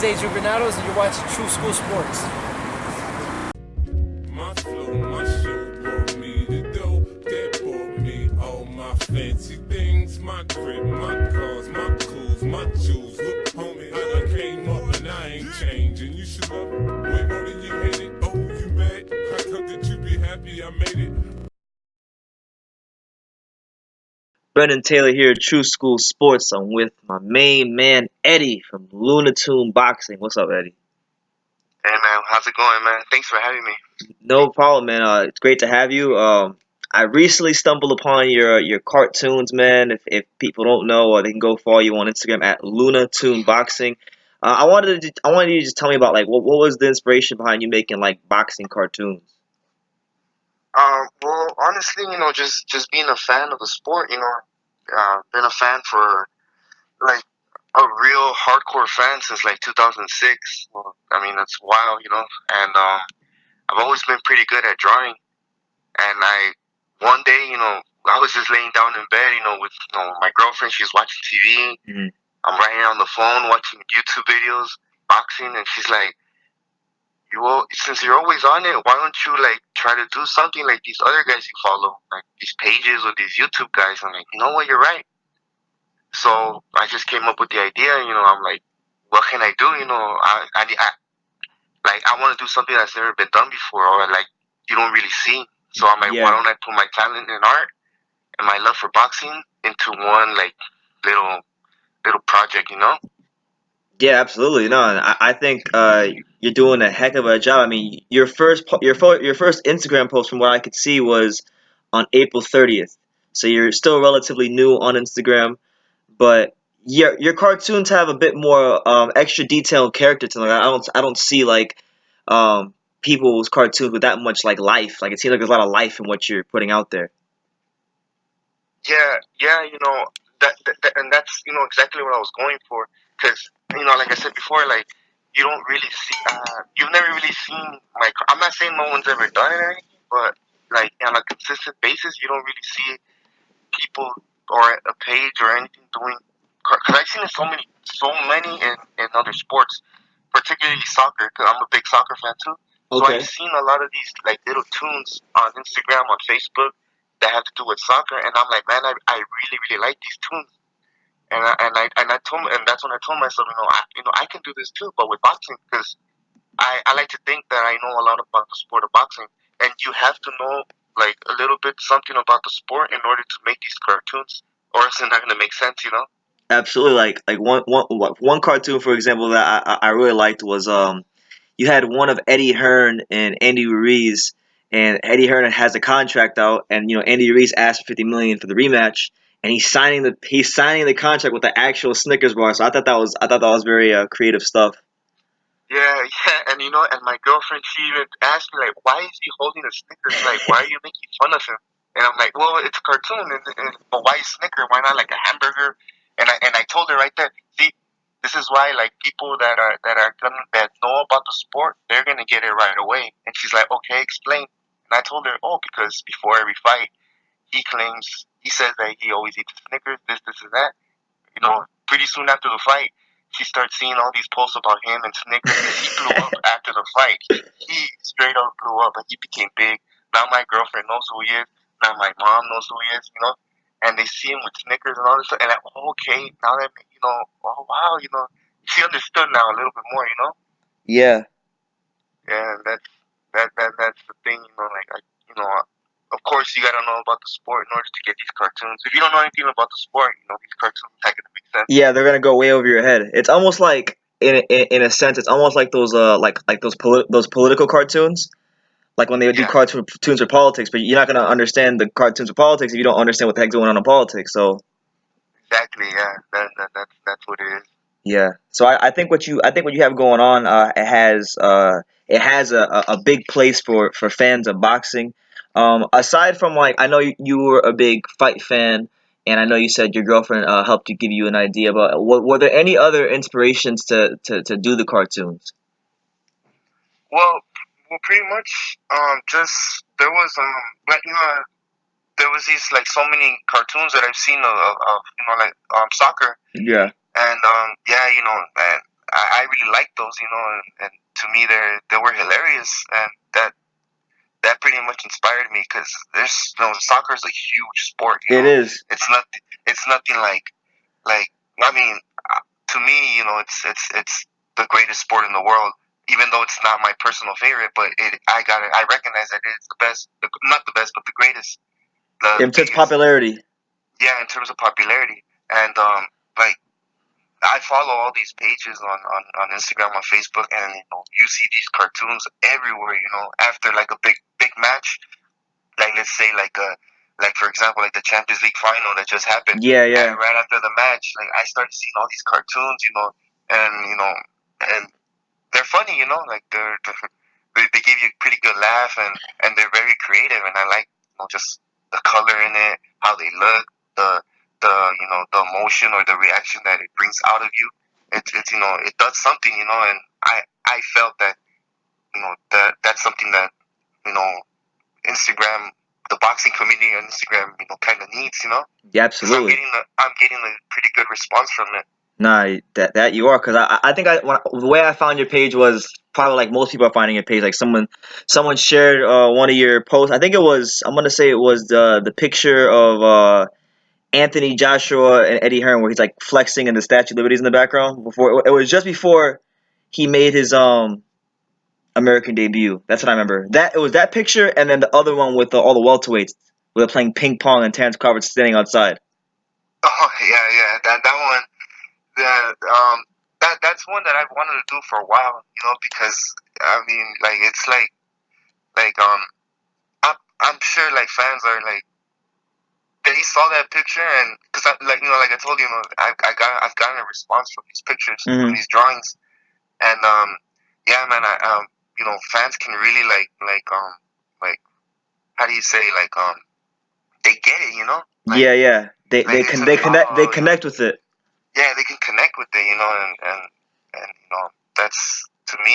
Adrian Granados, and you're watching True School Sports. My flow, my show brought me the dough that bought me all my fancy things. My crib, my cars, my clothes, my jewels. Look, homie, I done came up and I ain't changing. You should love it way more than you hate it. Oh, you mad? How come that you be happy I made it? Brendan Taylor here at True School Sports. I'm with my main man, Eddie from Lunatoon Boxing. What's up, Eddie? Hey, man. How's it going, man? Thanks for having me. No problem, man. It's great to have you. I recently stumbled upon your cartoons, man. If people don't know, they can go follow you on Instagram at Lunatoon Boxing. I wanted you to just tell me about like what was the inspiration behind you making like boxing cartoons? Well, honestly, just being a fan of the sport, been a fan for like a real hardcore fan since like 2006. Well, I mean, that's wild, and I've always been pretty good at drawing. And one day, I was just laying down in bed, with my girlfriend. She was watching TV. Mhm. I'm right here on the phone watching YouTube videos, boxing, and she's like, since you're always on it, why don't you like try to do something like these other guys you follow, like these pages or these YouTube guys? I'm like, you know what, you're right. So I just came up with the idea. I'm like, what can I do? I want to do something that's never been done before, or like you don't really see. So I'm like, Yeah. why don't I put my talent in art and my love for boxing into one like little project, Yeah, absolutely. No, and I think you're doing a heck of a job. I mean, your first Instagram post, from what I could see, was on April 30th. So you're still relatively new on Instagram, but your cartoons have a bit more extra detail and character to them. I don't see like people's cartoons with that much like life. Like it seems like there's a lot of life in what you're putting out there. Yeah, and that's exactly what I was going for. Because like I said before, like you don't really see, you've never really seen like I'm not saying no one's ever done it or anything, but like on a consistent basis, you don't really see people or a page or anything doing. Because I've seen it so many in other sports, particularly soccer. Because I'm a big soccer fan too. So Okay. I've seen a lot of these like little tunes on Instagram, on Facebook that have to do with soccer, and I'm like, man, I really really like these tunes, and I told and that's when I told myself, I can do this too, but with boxing, because I like to think that I know a lot about the sport of boxing, and you have to know like a little bit something about the sport in order to make these cartoons, or else it's not gonna make sense. Absolutely. Like one cartoon, for example, that I really liked was you had one of Eddie Hearn and Andy Ruiz, and Eddie Hearn has a contract out, and Andy Ruiz asked for 50 million for the rematch, and he's signing the contract with the actual Snickers bar. So I thought that was very creative stuff. Yeah, and my girlfriend, she even asked me, like, why is he holding a Snickers? Like, why are you making fun of him? And I'm like, well, it's a cartoon, but why Snicker? Why not like a hamburger? And I told her right there, see, this is why like people that know about the sport, they're gonna get it right away. And she's like, okay, explain. And I told her, oh, because before every fight, he says that he always eats Snickers, this, and that. Pretty soon after the fight, she starts seeing all these posts about him and Snickers because he blew up after the fight. He straight up blew up and he became big. Now my girlfriend knows who he is. Now my mom knows who he is. And they see him with Snickers and all this stuff. And okay, now that, oh wow, she understood now a little bit more. Yeah. And that's the thing, like, of course you gotta know about the sport in order to get these cartoons. If you don't know anything about the sport, these cartoons are not gonna make sense. Yeah, they're gonna go way over your head. It's almost like, in a sense, it's almost like those those political cartoons, like when they would do Yeah, cartoons for politics. But you're not gonna understand the cartoons for politics if you don't understand what the heck's going on in politics. So exactly. Yeah, that's what it is. yeah. So I think what you have going on, it has a big place for fans of boxing. Aside from, like, I know you were a big fight fan, and I know you said your girlfriend helped you, give you an idea. But were there any other inspirations to do the cartoons? Well, pretty much. Just there was like there was these like so many cartoons that I've seen of like soccer, Yeah. and yeah, and I really like those, and to me they were hilarious, and that pretty much inspired me because soccer is a huge sport. It is. It's nothing like I mean, to me, it's the greatest sport in the world. Even though it's not my personal favorite, but I recognize that it's the best, not the best, but the greatest, In the terms of biggest. popularity. Yeah, in terms of popularity, and like I follow all these pages on Instagram, on Facebook, and you see these cartoons everywhere. After like a big match, like let's say like for example like the Champions League final that just happened. Yeah, And yeah. right after the match, like I started seeing all these cartoons, and they're funny, like they give you a pretty good laugh, and they're very creative, and I like just the color in it, how they look, the the emotion or the reaction that it brings out of you. It's it does something, and I felt that that's something that you know Instagram, the boxing community on Instagram, kind of needs, Yeah, because I'm absolutely. getting a pretty good response from it. Nah, that you are, because I think the way I found your page was probably like most people are finding your page. Like someone shared one of your posts. I think it was, I'm gonna say it was the picture of Anthony Joshua and Eddie Hearn where he's like flexing and the Statue of Liberty's in the background. Before it was just before he made his American debut. That's what I remember. That it was that picture, and then the other one with all the welterweights where they're playing ping pong and Terrence Crawford standing outside. Oh yeah, that one, that's one that I've wanted to do for a while, because I mean, like it's like I'm sure like fans are like they saw that picture, and because like I told you, I've gotten a response from these pictures, from Hmm. these drawings, and yeah, man, fans can really like how do you say, they get it, like Yeah, yeah. like They they can say, they connect they oh, connect with it. yeah, they can connect with it, and that's to me,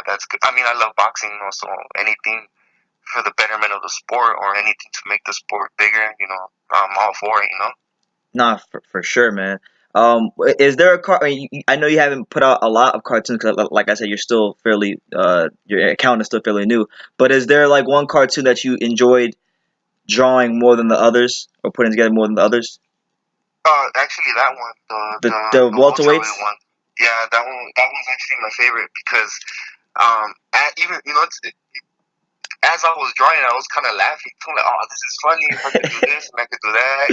that's good. I mean, I love boxing, so anything for the betterment of the sport or anything to make the sport bigger, I'm all for it, Nah, for sure, man. Is there a car? I know you haven't put out a lot of cartoons because, like I said, you're still fairly your account is still fairly new. But is there like one cartoon that you enjoyed drawing more than the others, or putting together more than the others? Actually, that one, The the welterweight welterweights. one, yeah, that one's actually my favorite because even as I was drawing, I was kind of laughing too, like, oh, this is funny. If I could do this and I could do that,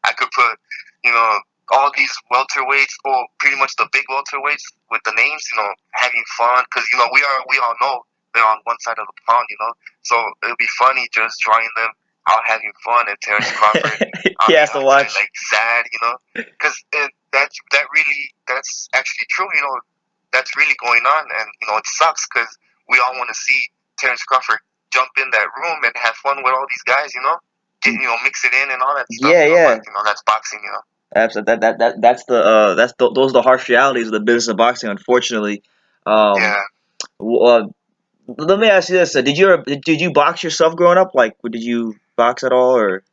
I could put, you know, all these welterweights, or pretty much the big welterweights with the names, having fun, because we all know they're on one side of the pond, so it'll be funny just drawing them out having fun, and Terrence Crawford on He the has to outside watch. like sad, because that's actually true, that's really going on, and it sucks because we all want to see Terrence Crawford jump in that room and have fun with all these guys, get mix it in and all that stuff, Yeah, but yeah. that's boxing. Absolutely. Those are the harsh realities of the business of boxing. Unfortunately, um, Yeah, w- uh, let me ask you this: did you box yourself growing up? Like, did you box at all, or?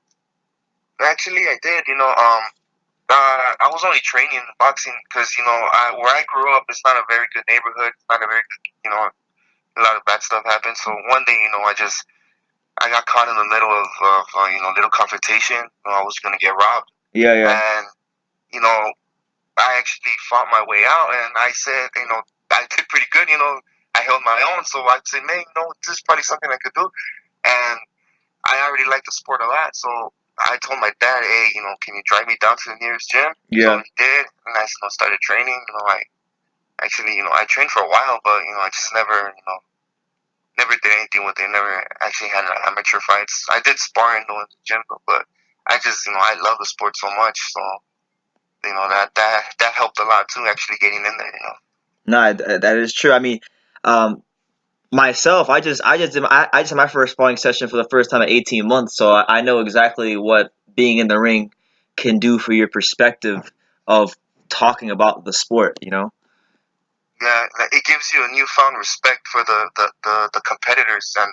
actually I did. I was only training boxing because where I grew up, it's not a very good neighborhood. It's not a very good, a lot of bad stuff happened. So one day, I got caught in the middle of little confrontation. I was gonna get robbed, Yeah, yeah. and you know I actually fought my way out, and I said, I did pretty good. I held my own, so I said, man, this is probably something I could do, and I already like the sport a lot, so I told my dad, hey, can you drive me down to the nearest gym? So Yeah. he did, and I started training. I actually, I trained for a while, but I just never did anything with it. Never actually had amateur fights. I did sparring though in the gym, but I just, I love the sport so much, so that helped a lot too. Actually getting in there. No, that is true. I mean, um, myself, I just did my first sparring session for the first time in 18 months, so I know exactly what being in the ring can do for your perspective of talking about the sport. You know? Yeah, like, it gives you a newfound respect for the competitors and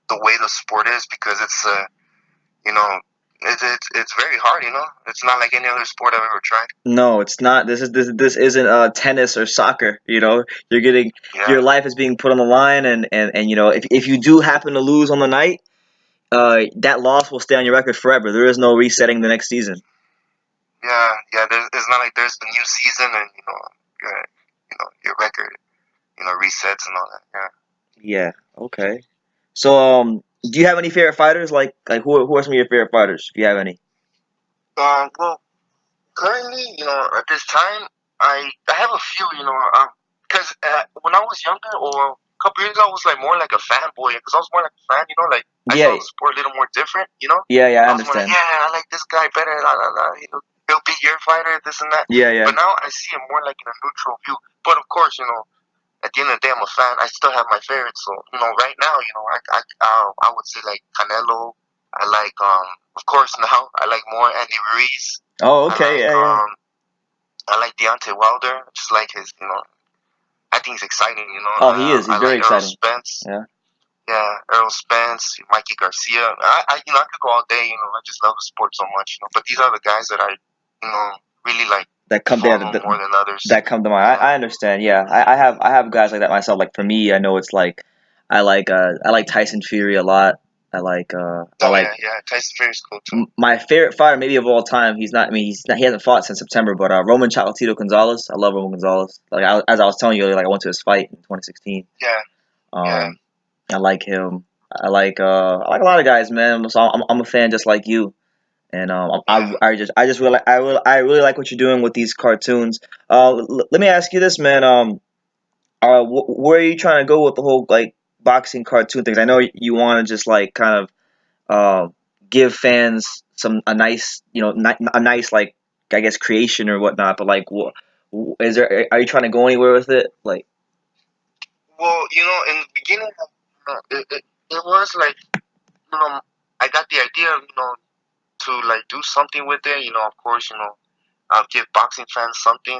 the way the sport is, because it's you know it's very hard. It's not like any other sport I've ever tried. No, it's not. This isn't tennis or soccer. You're getting Yeah, your life is being put on the line, and if you do happen to lose on the night, that loss will stay on your record forever. There is no resetting the next season. yeah. It's not like there's the new season and your record resets and all that. Yeah. Yeah. Okay. So, do you have any favorite fighters? Like who are some of your favorite fighters? If you have any. Well, currently, at this time, I have a few, because when I was younger or a couple years ago, I was like more like a fanboy because I was more like a fan, like I Yeah. saw the sport a little more different. Yeah. Yeah. I I was more like, understand. yeah, I like this guy better, la la la, he'll beat your fighter, this and that. Yeah. Yeah. But now I see him more like in a neutral view. But of course, at the end of the day, I'm a fan. I still have my favorites. So, right now, I would say like Canelo. I like, of course, now I like more Andy Ruiz. Oh, I okay. like, Yeah. Yeah. I like Deontay Wilder. Just like his, I think he's exciting. Oh, he is. He's I very like Earl exciting. Spence. Yeah. Yeah, Earl Spence, Mikey Garcia. I could go all day. I just love the sport so much. But these are the guys that I, really like That come follow there. more than others. That come to mind. I understand. Yeah, I have guys like that myself. Like for me, I know it's like I like Tyson Fury a lot. I Oh like yeah. Tyson Fury's cool too. my favorite fighter maybe of all time. He's not. I mean, he hasn't fought since September. But Roman Chocolatito Gonzalez. I love Roman Gonzalez. As I was telling you earlier, like I went to his fight in 2016. Yeah, yeah. I like him. I like a lot of guys, man. So I'm a fan just like you. And Yeah. I just really I really like what you're doing with these cartoons. Let me ask you this, man. Where are you trying to go with the whole like boxing cartoon things? I know you want to just like kind of give fans a nice a nice like I guess creation or whatnot. But like, is there are you trying to go anywhere with it? Like, Well, in the beginning, it was like, I got the idea, to like do something with it. Of course, I'll give boxing fans something.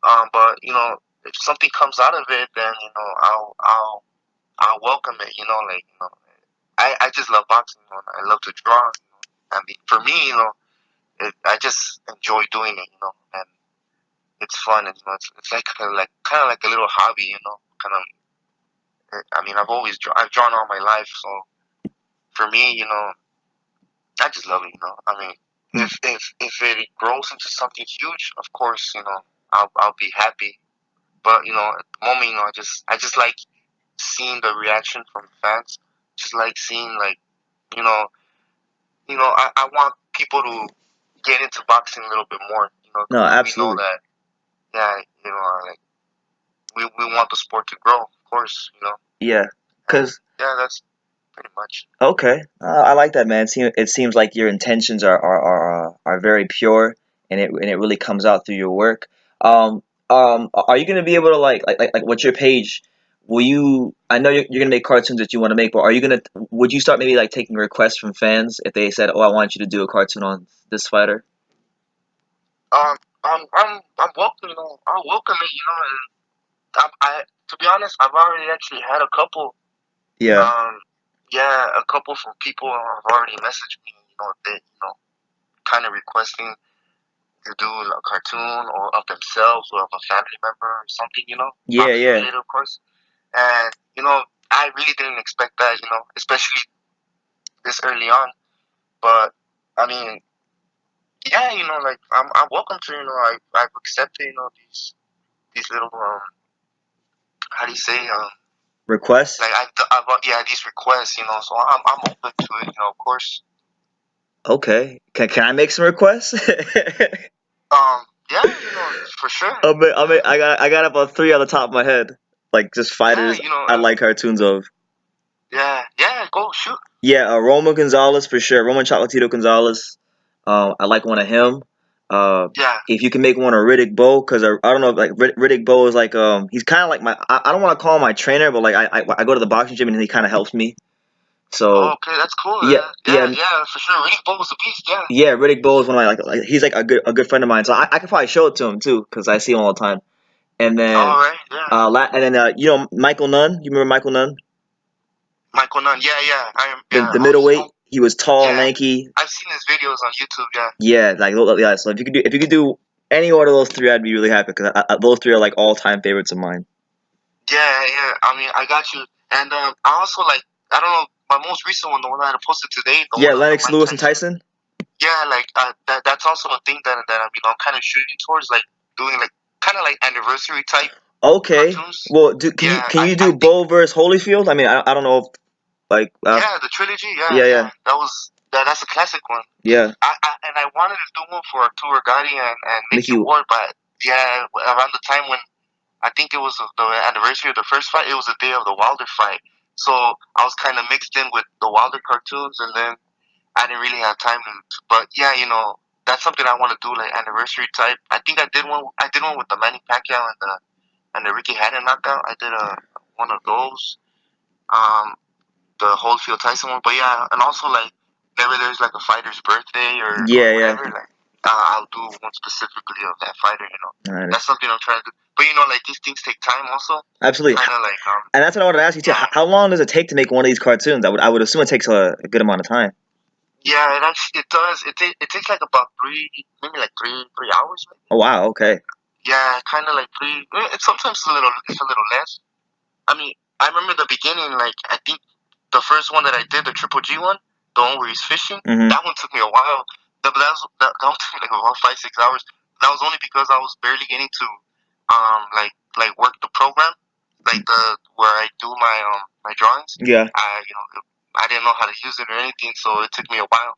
But if something comes out of it, then I'll welcome it. Like I just love boxing. I love to draw. I mean, for me, I just enjoy doing it. And it's fun. And it's like kind of like a little hobby. Kind of. I mean, I've drawn all my life, so for me, I just love it. I mean, if it grows into something huge, of course, I'll be happy. But at the moment, I just like seeing the reaction from fans. Just like seeing like you know I want people to get into boxing a little bit more. no, Because we know absolutely, that yeah, like we want the sport to grow, of course. yeah, And because yeah, that's pretty much. okay, I like that, man. It seems like your intentions are very pure, and it really comes out through your work. Are you gonna be able to like what's your page? Will you? I know you're gonna make cartoons that you want to make, but are you gonna? Would you start maybe like taking requests from fans if they said, "Oh, I want you to do a cartoon on this fighter"? I'm welcome. I'll welcome it. To be honest, I've already actually had a couple. Yeah, Um, yeah, a couple from people have already messaged me. They kind of requesting to do a cartoon or of themselves or of a family member or something. yeah, Boxing yeah. related, of course. And I really didn't expect that. Especially this early on. But I mean, yeah, like I'm welcome to. I've accepted. These little how do you say Requests? like yeah, these requests. So I'm open to it. Of course. Okay. Can I make some requests? Yeah, for sure. I got about three on the top of my head, like just Yeah, fighters I like cartoons of. yeah, go shoot. Yeah, Roman Gonzalez for sure. Roman Chocolatito Gonzalez. I like one of him. Yeah. If you can make one of Riddick Bowe, because I don't know, like Riddick Bowe is like he's kind of like I don't want to call him my trainer, but like I go to the boxing gym and he kind of helps me. Oh, So okay, that's cool. yeah, yeah, Yeah, for sure. Ricky Bob's a beast. Yeah. yeah. Riddick Bowe is one of my like he's like a good friend of mine. So I could probably show it to him too, because I see him all the time. And then All right. Yeah. you know Michael Nunn. You remember Michael Nunn? Michael Nunn. Yeah, yeah. I am. The Yeah. the middleweight. He was tall and Yeah. lanky. I've seen his videos on YouTube. Yeah. Yeah, like yeah. So if you could do any one of those three, I'd be really happy because those three are like all time favorites of mine. Yeah, yeah. I mean, I got you. And I also like, I don't know, my most recent one, the one that I posted today, the Yeah, one of the Lennox Mike Lewis and Tyson. Yeah, like that's also a thing that I'm kind of shooting towards, like doing like kind of like anniversary type Okay. cartoons. Well, Yeah, can you I do think Bo versus Holyfield? I mean, I don't know if like yeah, the trilogy. Yeah, yeah, yeah, yeah, that's a classic one. yeah. And I wanted to do one for Arturo Gotti and Mickey Mickey. Ward, but yeah, around the time when I think it was the anniversary of the first fight, it was the day of the Wilder fight. So I was kind of mixed in with the Wilder cartoons, and then I didn't really have time to. But yeah, that's something I want to do, like anniversary type. I think I did one. I did one with the Manny Pacquiao and the Ricky Hatton knockout. I did one of those. Um, the Holyfield Tyson one. But yeah, and also like whenever there's like a fighter's birthday or Yeah, yeah. whatever, like I'll do one specifically of that fighter. Alright. That's something I'm trying to do. But like these things take time also. Absolutely. Kind of like And that's what I wanted to ask you too. yeah. How long does it take to make one of these cartoons? I would assume it takes a good amount of time. Yeah, it does. It takes like about maybe like three hours. Maybe. Oh wow. Okay. Yeah, kind of like three. Sometimes it's a little less. I mean, I remember the beginning. Like I think the first one that I did, the Triple G one, the one where he's fishing, Mhm. that one took me a while. That one took me like about 5-6 hours. That was only because I was barely getting to like work the program, like the where I do my drawings. Yeah. I didn't know how to use it or anything, so it took me a while.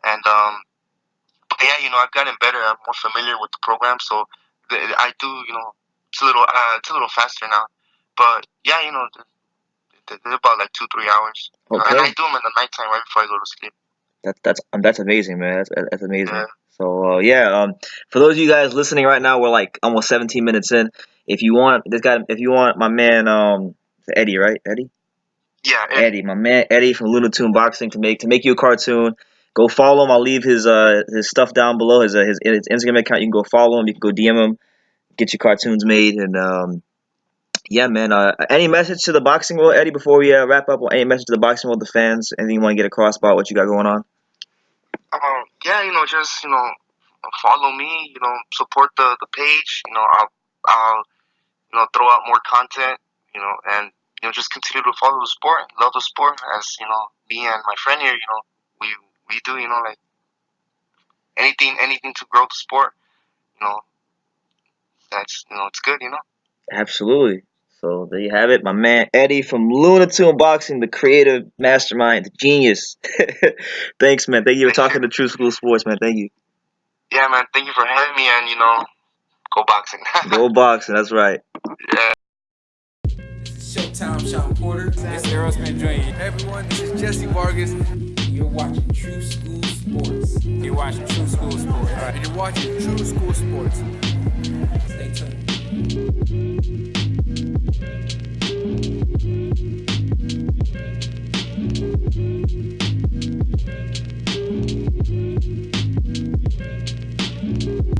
And but yeah, I've gotten better. I'm more familiar with the program, so I do, it's a little faster now. But yeah, they're about like 2-3 hours. Okay. And I do them in the nighttime right before I go to sleep. That's amazing, man. That's amazing. Yeah. So for those of you guys listening right now, we're like almost 17 minutes in. If you want my man Eddie, right? Eddie? Yeah. Eddie, my man Eddie from Lunatoon Boxing to make you a cartoon. Go follow him. I'll leave his stuff down below. His Instagram account. You can go follow him. You can go DM him. Get your cartoons made. And yeah, man. Any message to the boxing world, Eddie? Before we wrap up, any message to the boxing world, the fans? Anything you want to get across about what you got going on? Yeah, just follow me. Support the page. I'll throw out more content. And just continue to follow the sport, love the sport, as me and my friend here. We do. Like anything to grow the sport. That's it's good. Absolutely. So there you have it, my man Eddie from Lunatoon Boxing, the creative mastermind, the genius. Thanks, man. Thank you for talking to True School Sports, man. Thank you. Yeah, man. Thank you for having me, and go boxing. Go boxing. That's right. Yeah. Showtime, Sean Porter. It's Aerosmith Jr. Hey everyone, this is Jesse Vargas. You're watching True School Sports. You're watching True School Sports. All right. And you're watching True School Sports. Stay tuned.